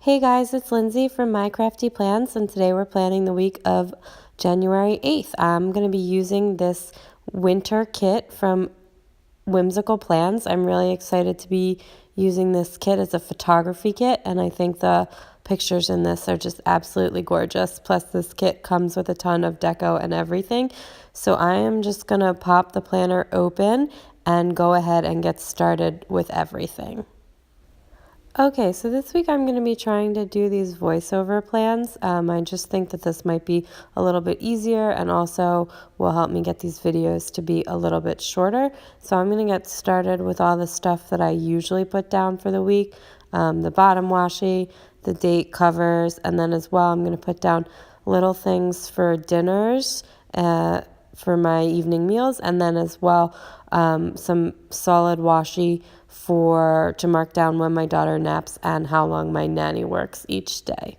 Hey guys, it's Lindsay from My Crafty Plans, and today we're planning the week of January 8th. I'm going to be using this winter kit from Whimsical Plans. I'm really excited to be using this kit as a photography kit, and I think the pictures in this are just absolutely gorgeous. Plus, this kit comes with a ton of deco and everything. So I am just going to pop the planner open and go ahead and get started with everything. Okay, so this week I'm going to be trying to do these voiceover plans. I just think that this might be a little bit easier and also will help me get these videos to be a little bit shorter. So I'm going to get started with all the stuff that I usually put down for the week, the bottom washi, the date covers, and then as well I'm going to put down little things for dinners, for my evening meals, and then as well some solid washi to mark down when my daughter naps and how long my nanny works each day.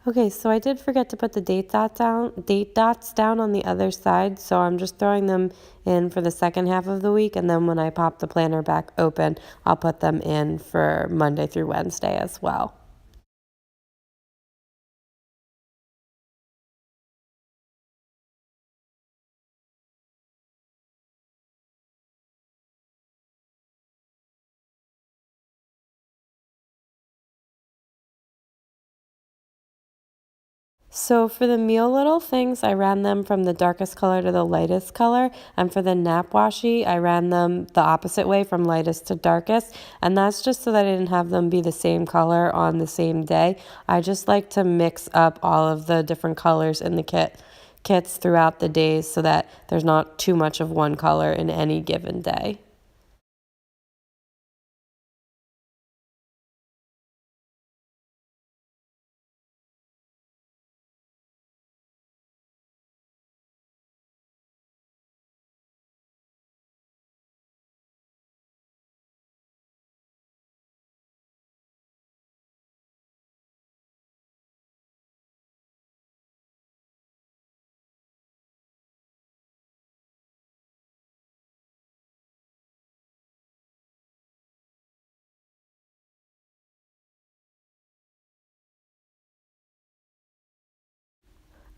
Okay, so I did forget to put the date dots down on the other side, so I'm just throwing them in for the second half of the week, and then when I pop the planner back open, I'll put them in for Monday through Wednesday as well. So for the meal little things, I ran them from the darkest color to the lightest color. And for the nap washi, I ran them the opposite way from lightest to darkest. And that's just so that I didn't have them be the same color on the same day. I just like to mix up all of the different colors in the kits throughout the days so that there's not too much of one color in any given day.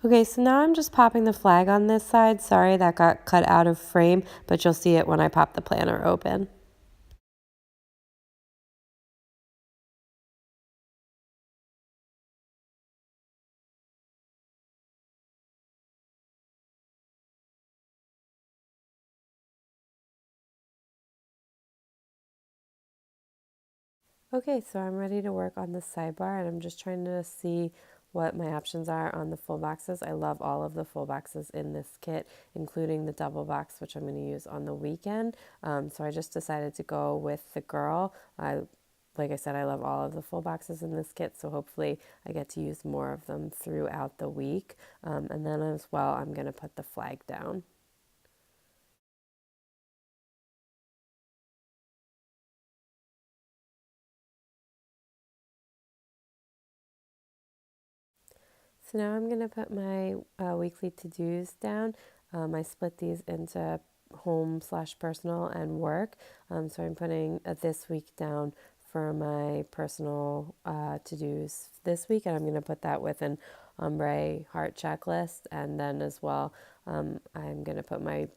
Okay, so now I'm just popping the flag on this side. Sorry, that got cut out of frame, but you'll see it when I pop the planner open. Okay, so I'm ready to work on the sidebar, and I'm just trying to see what my options are on the full boxes. I love all of the full boxes in this kit, including the double box, which I'm going to use on the weekend. So I just decided to go with the girl. Like I said, I love all of the full boxes in this kit, so hopefully I get to use more of them throughout the week. And then as well, I'm going to put the flag down. So now I'm going to put my weekly to-dos down. I split these into home/personal and work. So I'm putting this week down for my personal to-dos this week, and I'm going to put that with an ombre heart checklist. And then as well, I'm going to put my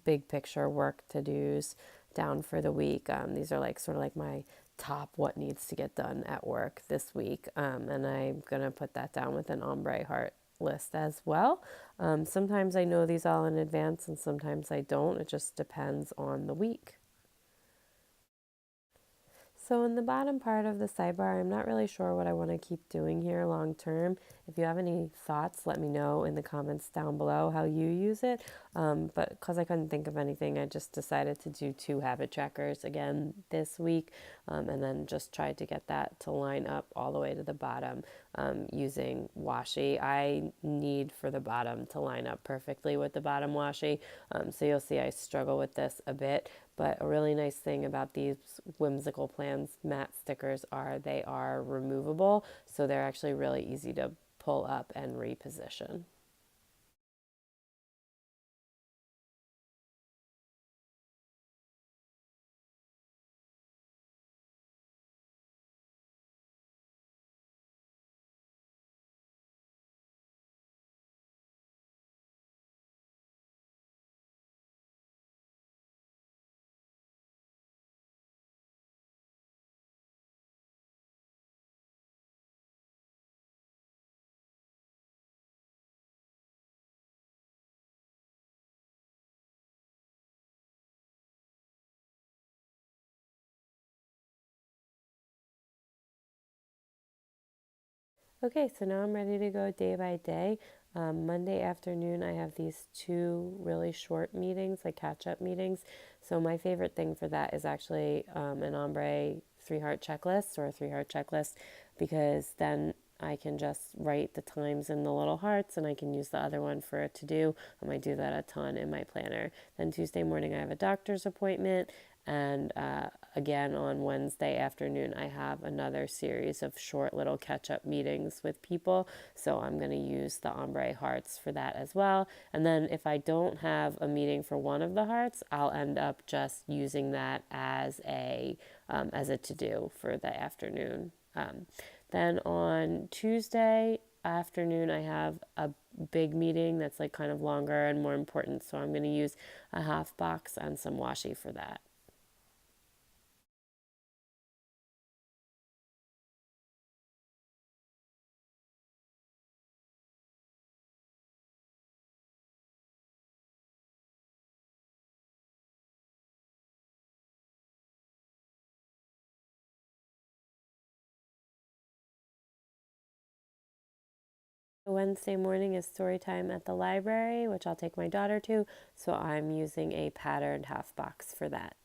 big picture work to-dos down for the week. These are like sort of like my top what needs to get done at work this week. And I'm going to put that down with an ombre heart list as well. Sometimes I know these all in advance and sometimes I don't. It just depends on the week. So in the bottom part of the sidebar, I'm not really sure what I want to keep doing here long term. If you have any thoughts, let me know in the comments down below how you use it. But because I couldn't think of anything, I just decided to do 2 habit trackers again this week, and then just tried to get that to line up all the way to the bottom using washi. I need for the bottom to line up perfectly with the bottom washi, so you'll see I struggle with this a bit. But a really nice thing about these Whimsical Plans matte stickers are they are removable, so they're actually really easy to pull up and reposition. Okay, so now I'm ready to go day by day. Monday afternoon, I have these 2 really short meetings, like catch up meetings. So, my favorite thing for that is actually an ombre 3 heart checklist or a 3 heart checklist because then I can just write the times in the little hearts and I can use the other one for a to do. I might do that a ton in my planner. Then, Tuesday morning, I have a doctor's appointment. And again, on Wednesday afternoon, I have another series of short little catch up meetings with people. So I'm going to use the ombre hearts for that as well. And then if I don't have a meeting for one of the hearts, I'll end up just using that as a to do for the afternoon. Then on Tuesday afternoon, I have a big meeting that's like kind of longer and more important. So I'm going to use a half box and some washi for that. Wednesday morning is story time at the library, which I'll take my daughter to, so I'm using a patterned half box for that.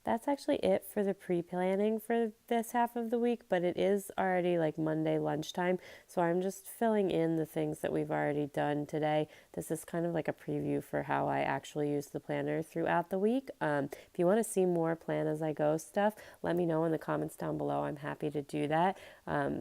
That's actually it for the pre-planning for this half of the week, but it is already like Monday lunchtime, so I'm just filling in the things that we've already done today. This is kind of like a preview for how I actually use the planner throughout the week. If you want to see more plan as I go stuff, let me know in the comments down below. I'm happy to do that.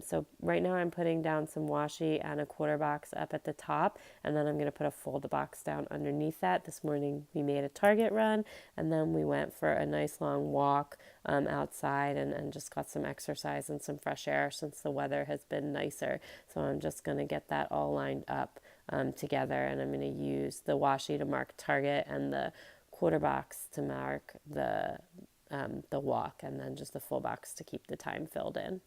So right now I'm putting down some washi and a quarter box up at the top, and then I'm going to put a fold box down underneath that. This morning we made a Target run, and then we went for a nice long walk outside and just got some exercise and some fresh air since the weather has been nicer. So I'm just going to get that all lined up together, and I'm going to use the washi to mark Target and the quarter box to mark the walk, and then just the full box to keep the time filled in.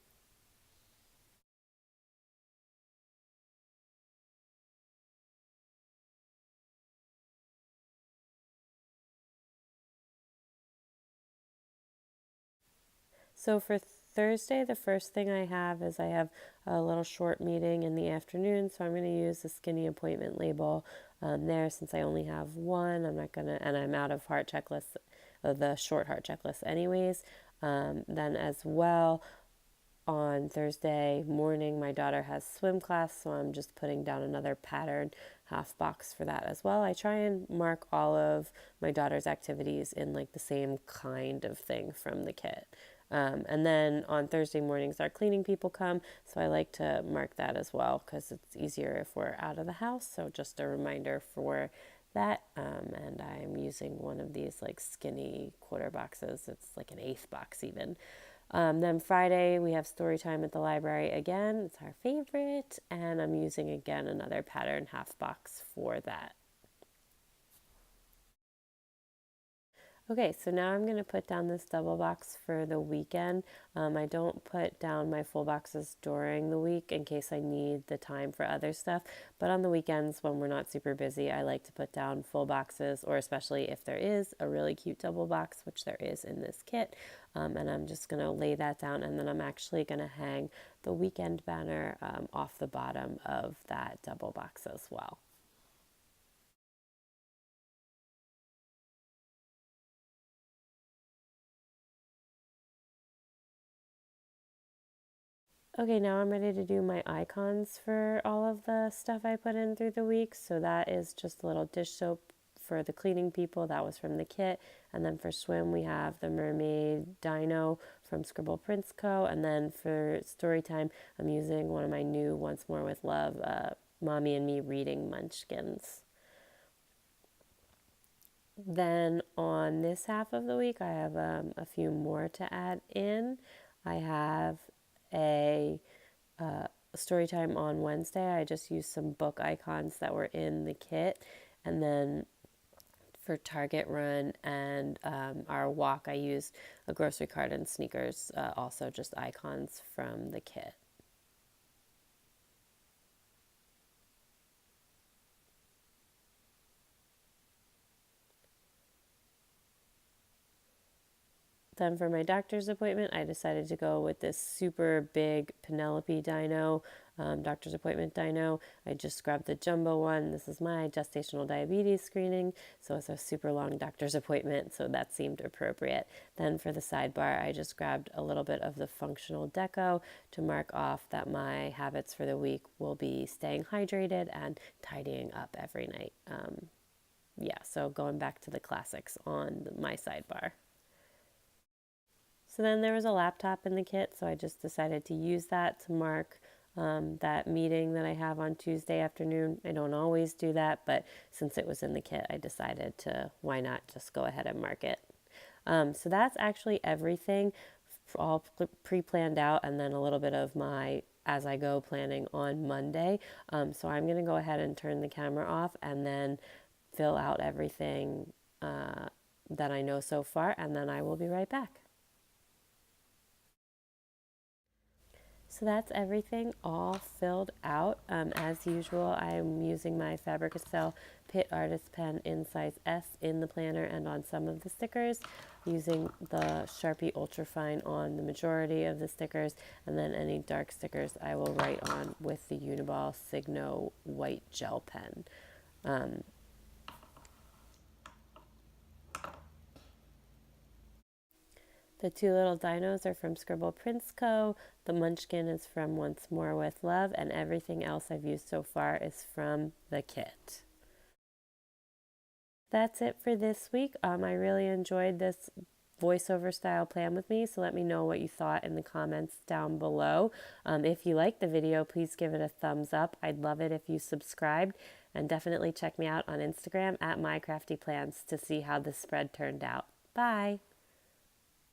So for Thursday, the first thing I have is I have a little short meeting in the afternoon. So I'm going to use the skinny appointment label there since I only have one. I'm not going to, and I'm out of heart checklists, the short heart checklist anyways. Then as well, on Thursday morning, my daughter has swim class, so I'm just putting down another pattern half box for that as well. I try and mark all of my daughter's activities in like the same kind of thing from the kit. And then on Thursday mornings, our cleaning people come, so I like to mark that as well because it's easier if we're out of the house. So just a reminder for that. And I'm using one of these like skinny quarter boxes. It's like an eighth box even. Then Friday, we have story time at the library again. It's our favorite. And I'm using again another pattern half box for that. Okay, so now I'm going to put down this double box for the weekend. I don't put down my full boxes during the week in case I need the time for other stuff, but on the weekends when we're not super busy, I like to put down full boxes, or especially if there is a really cute double box, which there is in this kit. And I'm just going to lay that down, and then I'm actually going to hang the weekend banner off the bottom of that double box as well. Okay, now I'm ready to do my icons for all of the stuff I put in through the week. So that is just a little dish soap for the cleaning people. That was from the kit. And then for swim, we have the mermaid dino from Scribble Prince Co. And then for story time, I'm using one of my new Once More with Love, Mommy and Me Reading Munchkins. Then on this half of the week, I have a few more to add in. I have a story time on Wednesday. I just used some book icons that were in the kit. And then for Target Run and our walk, I used a grocery cart and sneakers, also just icons from the kit. Then for my doctor's appointment, I decided to go with this super big Penelope dino, doctor's appointment dino. I just grabbed the jumbo one. This is my gestational diabetes screening, so it's a super long doctor's appointment, so that seemed appropriate. Then for the sidebar, I just grabbed a little bit of the functional deco to mark off that my habits for the week will be staying hydrated and tidying up every night. Yeah, so going back to the classics on my sidebar. So then there was a laptop in the kit, so I just decided to use that to mark that meeting that I have on Tuesday afternoon. I don't always do that, but since it was in the kit, I decided to, why not just go ahead and mark it. So that's actually everything all pre-planned out, and then a little bit of my as I go planning on Monday. So I'm going to go ahead and turn the camera off and then fill out everything that I know so far, and then I will be right back. So that's everything all filled out. As usual, I'm using my Faber-Castell Pitt Artist Pen in size S in the planner and on some of the stickers, using the Sharpie Ultrafine on the majority of the stickers, and then any dark stickers I will write on with the Uniball Signo white gel pen. The two little dinos are from Scribble Prince Co. The Munchkin is from Once More with Love, and everything else I've used so far is from the kit. That's it for this week. I really enjoyed this voiceover style plan with me, so let me know what you thought in the comments down below. If you liked the video, please give it a thumbs up. I'd love it if you subscribed, and definitely check me out on Instagram at mycraftyplans to see how this spread turned out. Bye!